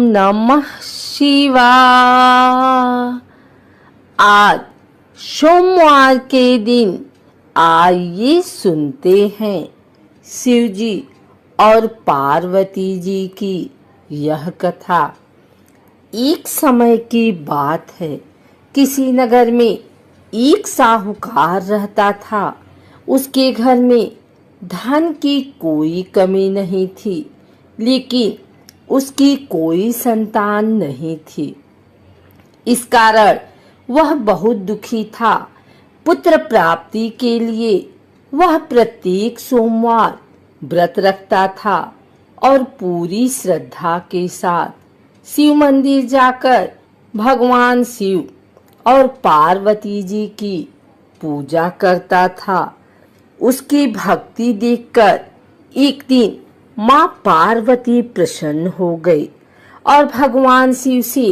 नमः शिवाय। आज सोमवार के दिन आइए सुनते हैं शिव जी और पार्वती जी की यह कथा। एक समय की बात है, किसी नगर में एक साहूकार रहता था। उसके घर में धन की कोई कमी नहीं थी, लेकिन उसकी कोई संतान नहीं थी। इस कारण वह बहुत दुखी था। पुत्र प्राप्ति के लिए वह प्रत्येक सोमवार व्रत रखता था और पूरी श्रद्धा के साथ शिव मंदिर जाकर भगवान शिव और पार्वती जी की पूजा करता था। उसकी भक्ति देखकर एक दिन माँ पार्वती प्रसन्न हो गई और भगवान शिव से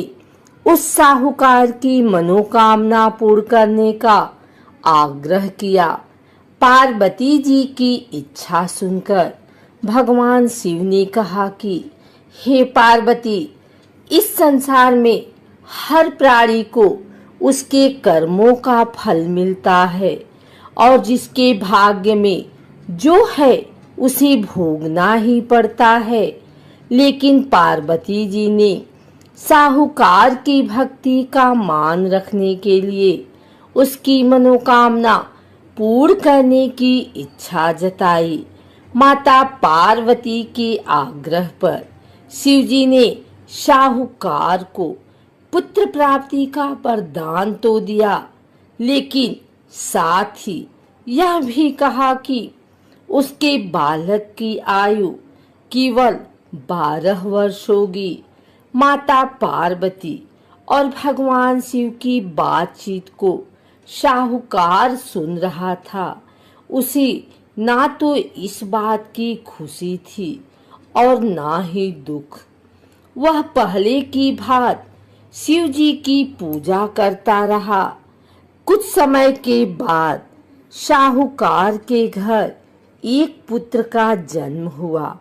उस साहूकार की मनोकामना पूर्ण करने का आग्रह किया। पार्वती जी की इच्छा सुनकर भगवान शिव ने कहा कि हे पार्वती, इस संसार में हर प्राणी को उसके कर्मों का फल मिलता है और जिसके भाग्य में जो है उसे भोगना ही पड़ता है। लेकिन पार्वती जी ने साहूकार की भक्ति का मान रखने के लिए उसकी मनोकामना पूर्ण करने की इच्छा जताई। माता पार्वती के आग्रह पर शिवजी ने साहूकार को पुत्र प्राप्ति का वरदान तो दिया, लेकिन साथ ही यह भी कहा कि उसके बालक की आयु केवल 12 वर्ष होगी। माता पार्वती और भगवान शिव की बातचीत को साहूकार सुन रहा था। उसे ना तो इस बात की खुशी थी और ना ही दुख। वह पहले की भांति शिव जी की पूजा करता रहा। कुछ समय के बाद साहूकार के घर एक पुत्र का जन्म हुआ।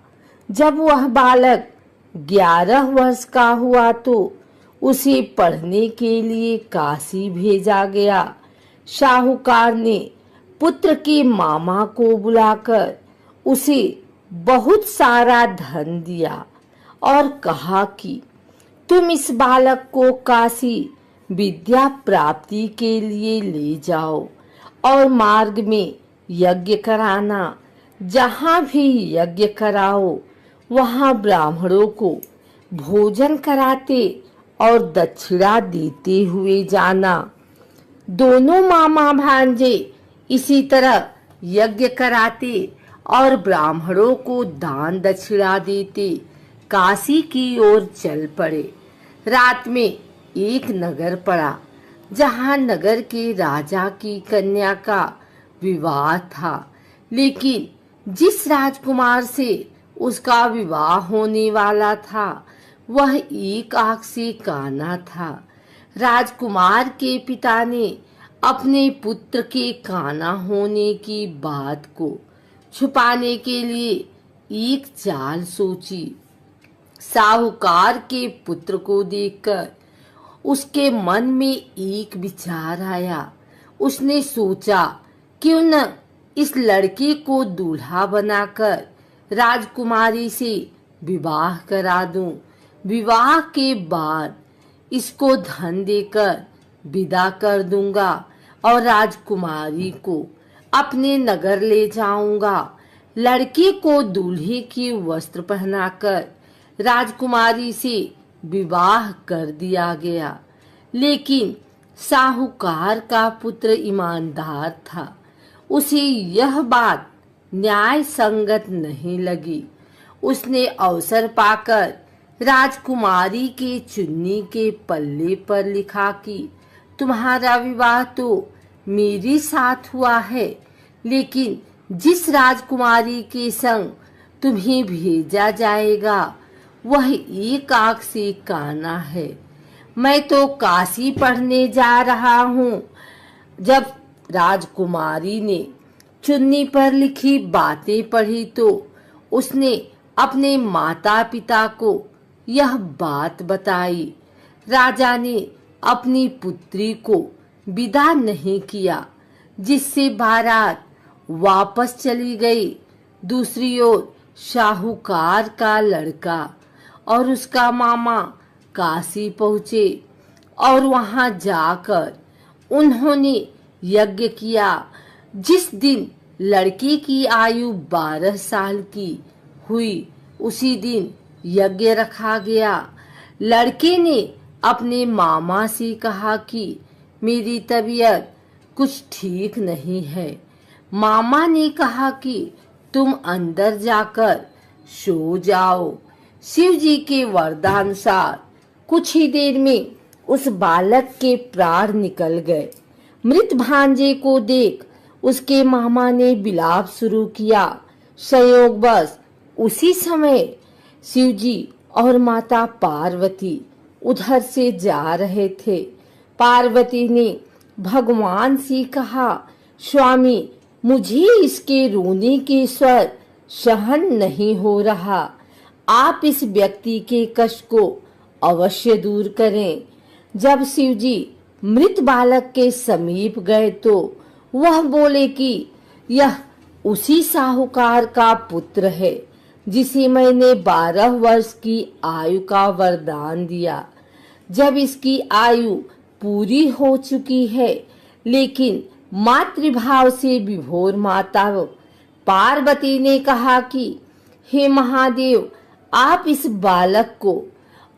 जब वह बालक 11 वर्ष का हुआ तो उसे पढ़ने के लिए काशी भेजा गया। साहूकार ने पुत्र के मामा को बुलाकर उसे बहुत सारा धन दिया और कहा कि तुम इस बालक को काशी विद्या प्राप्ति के लिए ले जाओ और मार्ग में यज्ञ कराना। जहाँ भी यज्ञ कराओ वहाँ ब्राह्मणों को भोजन कराते और दक्षिणा देते हुए जाना। दोनों मामा भांजे इसी तरह यज्ञ कराते और ब्राह्मणों को दान दक्षिणा देते काशी की ओर चल पड़े। रात में एक नगर पड़ा, जहाँ नगर के राजा की कन्या का विवाह था, लेकिन जिस राजकुमार से उसका विवाह होने वाला था वह एक आंख से काना था। राजकुमार के पिता ने अपने पुत्र के काना होने की बात को छुपाने के लिए एक चाल सोची। साहूकार के पुत्र को देखकर उसके मन में एक विचार आया। उसने सोचा, क्यों न इस लड़के को दूल्हा बनाकर राजकुमारी से विवाह करा दूं। विवाह के बाद इसको धन देकर विदा कर दूंगा और राजकुमारी को अपने नगर ले जाऊंगा। लड़के को दूल्हे के वस्त्र पहनाकर राजकुमारी से विवाह कर दिया गया। लेकिन साहूकार का पुत्र ईमानदार था। उसे यह बात न्याय संगत नहीं लगी। उसने अवसर पाकर राजकुमारी के चुन्नी के पल्ले पर लिखा कि तुम्हारा विवाह तो मेरे साथ हुआ है, लेकिन जिस राजकुमारी के संग तुम्हें भेजा जाएगा वह एक आंख से काना है। मैं तो काशी पढ़ने जा रहा हूँ। जब राजकुमारी ने चुन्नी पर लिखी बातें पढ़ी तो उसने अपने माता पिता को यह बात बताई। राजा ने अपनी पुत्री को विदा नहीं किया, जिससे बारात वापस चली गई। दूसरी ओर साहूकार का लड़का और उसका मामा काशी पहुँचे और वहां जाकर उन्होंने यज्ञ किया। जिस दिन लड़के की आयु 12 साल की हुई, उसी दिन यज्ञ रखा गया। लड़के ने अपने मामा से कहा कि मेरी तबीयत कुछ ठीक नहीं है। मामा ने कहा कि तुम अंदर जाकर सो जाओ। शिव जी के वरदानुसार कुछ ही देर में उस बालक के प्राण निकल गए। मृत भांजे को देख उसके मामा ने विलाप शुरू किया। संयोगवश उसी समय शिव जी और माता पार्वती उधर से जा रहे थे। पार्वती ने भगवान से कहा, स्वामी, मुझे इसके रोने के स्वर सहन नहीं हो रहा। आप इस व्यक्ति के कष्ट को अवश्य दूर करें। जब शिव जी मृत बालक के समीप गए तो वह बोले कि यह उसी साहूकार का पुत्र है जिसे मैंने 12 वर्ष की आयु का वरदान दिया। जब इसकी आयु पूरी हो चुकी है, लेकिन मातृभाव से विभोर माता पार्वती ने कहा कि हे महादेव, आप इस बालक को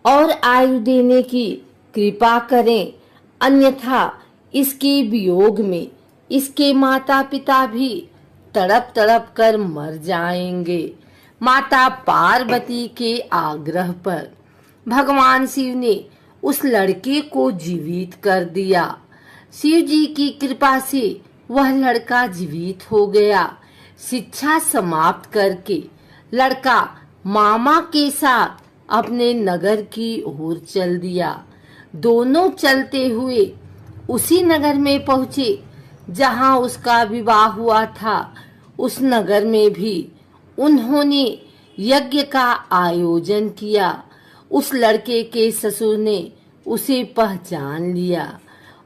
और आयु देने की कृपा करें, अन्यथा इसके वियोग में इसके माता पिता भी तड़प तड़प कर मर जाएंगे। माता पार्वती के आग्रह पर भगवान शिव ने उस लड़के को जीवित कर दिया। शिव जी की कृपा से वह लड़का जीवित हो गया। शिक्षा समाप्त करके लड़का मामा के साथ अपने नगर की ओर चल दिया। दोनों चलते हुए उसी नगर में पहुंचे जहां उसका विवाह हुआ था। उस नगर में भी उन्होंने यज्ञ का आयोजन किया। उस लड़के के ससुर ने उसे पहचान लिया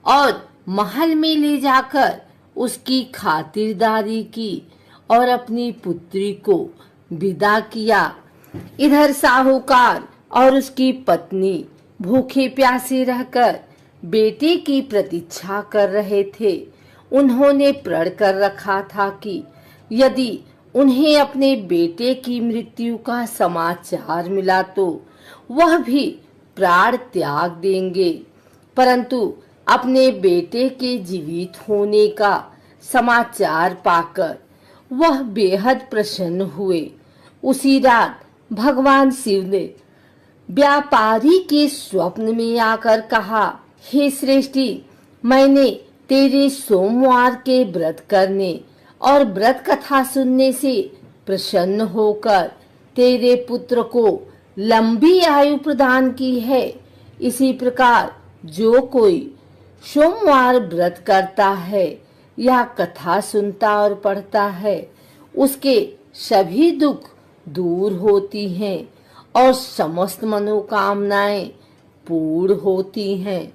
और महल में ले जाकर उसकी खातिरदारी की और अपनी पुत्री को विदा किया। इधर साहूकार और उसकी पत्नी भूखे प्यासे रहकर बेटे की प्रतीक्षा कर रहे थे। उन्होंने प्रण कर रखा था कि यदि उन्हें अपने बेटे की मृत्यु का समाचार मिला तो वह भी प्राण त्याग देंगे। परंतु अपने बेटे के जीवित होने का समाचार पाकर वह बेहद प्रसन्न हुए। उसी रात भगवान शिव ने व्यापारी के स्वप्न में आकर कहा, हे श्रेष्ठी, मैंने तेरे सोमवार के व्रत करने और व्रत कथा सुनने से प्रसन्न होकर तेरे पुत्र को लंबी आयु प्रदान की है। इसी प्रकार जो कोई सोमवार व्रत करता है या कथा सुनता और पढ़ता है, उसके सभी दुख दूर होती हैं और समस्त मनोकामनाएं पूर्ण होती हैं।